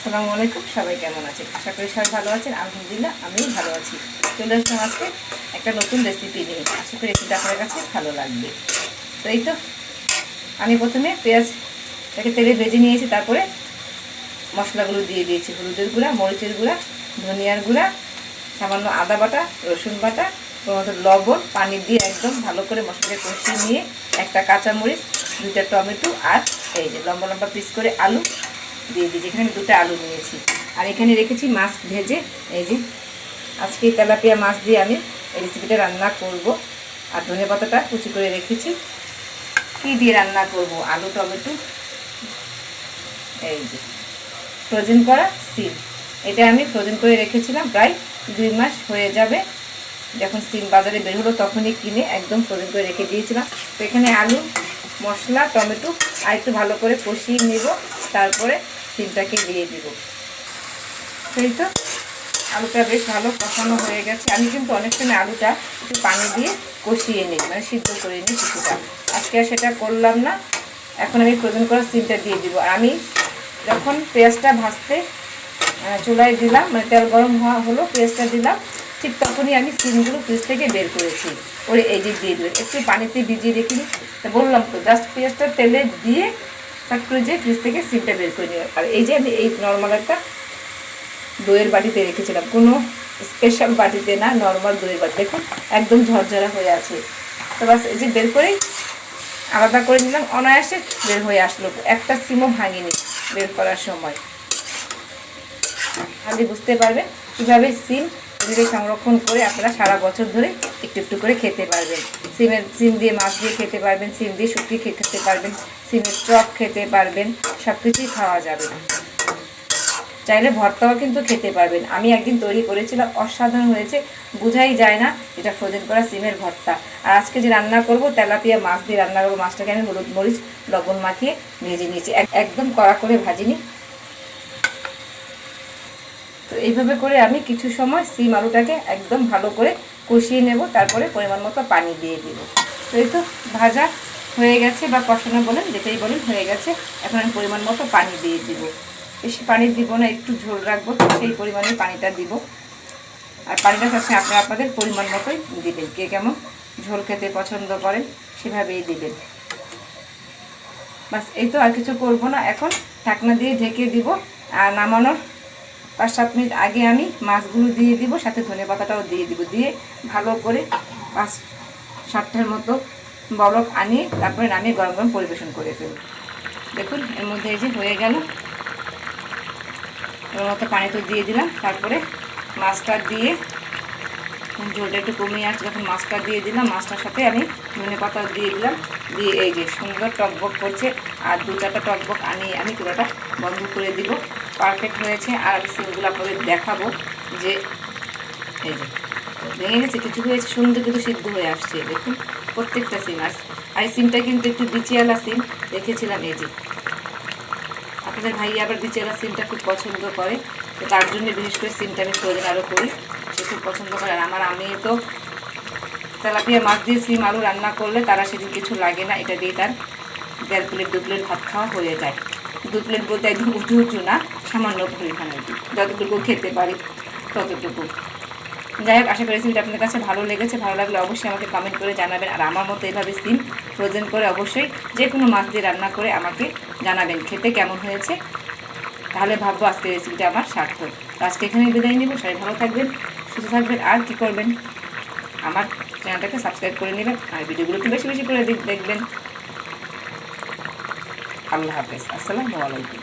আসসালামু আলাইকুম, সবাই কেমন আছেন? আশা করি সবাই ভালো আছেন। আলহামদুলিল্লাহ আমিও ভালো আছি। চলে আসলাম আজকে একটা নতুন রেসিপি নিয়ে। আশা করি রেসিপিটা আপনার কাছে ভালো লাগবে। তো এই তো আমি প্রথমে পেঁয়াজটাকে তেলে ভেজে নিয়েছি, তারপরে মশলাগুলো দিয়ে দিয়েছি। হলুদের গুঁড়া, মরিচের গুঁড়া, ধনিয়ার গুঁড়া, সামান্য আদা বাটা, রসুন বাটা, লবণ, পানি দিয়ে একদম ভালো করে মশলাকে কষিয়ে নিয়ে একটা কাঁচামরিচ, 2টা টমেটো আর এই যে লম্বা লম্বা পিস করে আলু দিয়ে দিয়েছি। এখানে আমি 2টা আলু নিয়েছি। আর এখানে রেখেছি মাছ ভেজে। এই যে আজকে তেলাপিয়া মাছ দিয়ে আমি এই রেসিপিটা রান্না করব। আর ধনেপাতাটা কুচি করে রেখেছি। কী দিয়ে রান্না করব? আলু, টমেটো, এই যে ফ্রোজেন করা সিম। এটা আমি ফ্রোজেন করে রেখেছিলাম, প্রায় 2 মাস হয়ে যাবে। যখন সিম বাজারে বের হলো তখনই কিনে একদম ফ্রোজেন করে রেখে দিয়েছিলাম। তো এখানে আলু, মশলা, টমেটো আর একটু ভালো করে কষিয়ে নেব, তারপরে সিমটাকে দিয়ে দিব। সেই তো আলুটা বেশ ভালো কষানো হয়ে গেছে। আমি কিন্তু অনেক সময় আলুটা একটু পানি দিয়ে কষিয়ে নিই, মানে সিদ্ধ করে নিই কিছুটা। আজকে আর সেটা করলাম না। এখন আমি ফ্রোজেন করা সিমটা দিয়ে দিব। আর আমি যখন পেঁয়াজটা ভাজতে চুলায় দিলাম, মানে তেল গরম হলো, পেঁয়াজটা দিলাম, ঠিক তখনই আমি সিমগুলো ফ্রিজ থেকে বের করেছি। ওরে এই যে দিয়ে দিলেন, একটু পানিতে ভিজিয়ে রেখিনি। তা বললাম তো, জাস্ট পেঁয়াজটা তেলে দিয়ে ফট করে যে ফ্রিজ থেকে সিমটা বের করে নিলাম। আর এই যে আমি এই নর্মাল একটা দইয়ের বাটিতে রেখেছিলাম, কোনো স্পেশাল বাটিতে না, নর্মাল দইয়ের বাটি। দেখুন একদম ঝরঝরা হয়ে আছে। তো বাস এই যে বের করেই আলাদা করে নিলাম, অনায়াসে বের হয়ে আসলো। একটা সিমও ভাঙিনি বের করার সময়। আপনি বুঝতে পারবেন কীভাবে সিম এদিকে সংরক্ষণ করে আপনারা সারা বছর ধরে একটু একটু করে খেতে পারবেন। সিম দিয়ে মাছ দিয়ে খেতে পারবেন, সিম দিয়ে শুটকি খেতে পারবেন, সিমের চপ খেতে পারবেন, সব কিছুই খাওয়া যাবে। চাইলে ভর্তাও কিন্তু খেতে পারবেন। আমি একদিন তৈরি করেছিলাম, অসাধারণ হয়েছে, বোঝাই যায় না এটা ফ্রোজেন করা সিমের ভর্তা। আর আজকে যে রান্না করব, তেলাপিয়া মাছ দিয়ে রান্না করবো। মাছটাকে আমি হলুদ মরিচ লবণ মাখিয়ে ভেজে নিয়েছি, একদম কড়া করে ভাজিনি। তো এইভাবে করে আমি কিছু সময় সিম আলুটাকে একদম ভালো করে কষিয়ে নেব, তারপরে পরিমাণ মতো পানি দিয়ে দিব। তো এই তো ভাজা হয়ে গেছে, বা কষানো বলেন, যেটাই বলেন, হয়ে গেছে। এখন আমি পরিমাণ মতো পানি দিয়ে দিব। বেশি পানি দিব না, একটু ঝোল রাখবো, তো সেই পরিমাণে পানিটা দিব। আর পানিটা সবসময় আপনারা আপনাদের পরিমাণ মতোই দিবেন। কে কেমন ঝোল খেতে পছন্দ করেন সেভাবেই দিবেন। বাস এই তো, আর কিছু করবো না। এখন ঢাকনা দিয়ে ঢেকে দিব। আর নামানোর 5-7 মিনিট আগে আমি মাছগুলো দিয়ে দিব, সাথে ধনেপাতাটাও দিয়ে দিব। দিয়ে ভালো করে 5-7টার মতো বলক আনিয়ে তারপরে নামিয়ে গরম গরম পরিবেশন করে ফেলব। দেখুন এর মধ্যে এই যে হয়ে গেল। ওর মতো পানি তো দিয়ে দিলাম, তারপরে মাছটা দিয়ে ঝোলটা একটু কমিয়ে আসছে, যখন মাছটা দিয়ে দিলাম, মাছটার সাথে আমি ধনেপাতা দিয়ে দিলাম। দিয়ে এই যে সুন্দর টকবক করছে। আর 2-4টা টকবক আনিয়ে আমি চুলাটা বন্ধ করে দিব। পারফেক্ট হয়েছে। আর আমি সিমগুলো আপনাদের দেখাবো যে এই যে ভেঙে গেছে, কিছু হয়েছে, সুন্দর কিন্তু সিদ্ধ হয়ে আসছে। দেখুন প্রত্যেকটা সিম। আর এই সিমটা কিন্তু একটু বিচিয়ালা সিম রেখেছিলাম। এই যে আপনাদের ভাই আবার বিচিয়ালা সিমটা খুব পছন্দ করে, তো তার জন্য বিশেষ করে সিমটা আমি ফ্রোজেন আরও করি, সে খুব পছন্দ করে। আর আমি তো তেলাপিয়া মাছ দিয়ে সিম আলু রান্না করলে তারা সেদিন কিছু লাগে না, এটা দিয়ে তার 1.5 প্লেট 2 প্লেট ভাত খাওয়া হয়ে যায়। 2 প্লেট বলতে একদম উঁচু উঁচু না, সামান্য পরিমাণে, যতটুকু খেতে পারি ততটুকু। যাই হোক, আশা করি রেসিপিটা আপনাদের কাছে ভালো লেগেছে। ভালো লাগলে অবশ্যই আমাকে কমেন্ট করে জানাবেন। আর আমার মতো এইভাবে সিম ফ্রোজেন করে অবশ্যই যে কোনো মাছ দিয়ে রান্না করে আমাকে জানাবেন খেতে কেমন হয়েছে। তাহলে ভাববো আজকের রেসিপিটা আমার সার্থক। তো আজকে এখানেই বিদায় নিব। সবাই ভালো থাকবেন, সুস্থ থাকবেন। আর কি করবেন, আমার চ্যানেলটাকে সাবস্ক্রাইব করে নেবেন, আর ভিডিওগুলো একটু বেশি বেশি করে দেখবেন। আল্লাহ হাফেজ, আসসালামু আলাইকুম।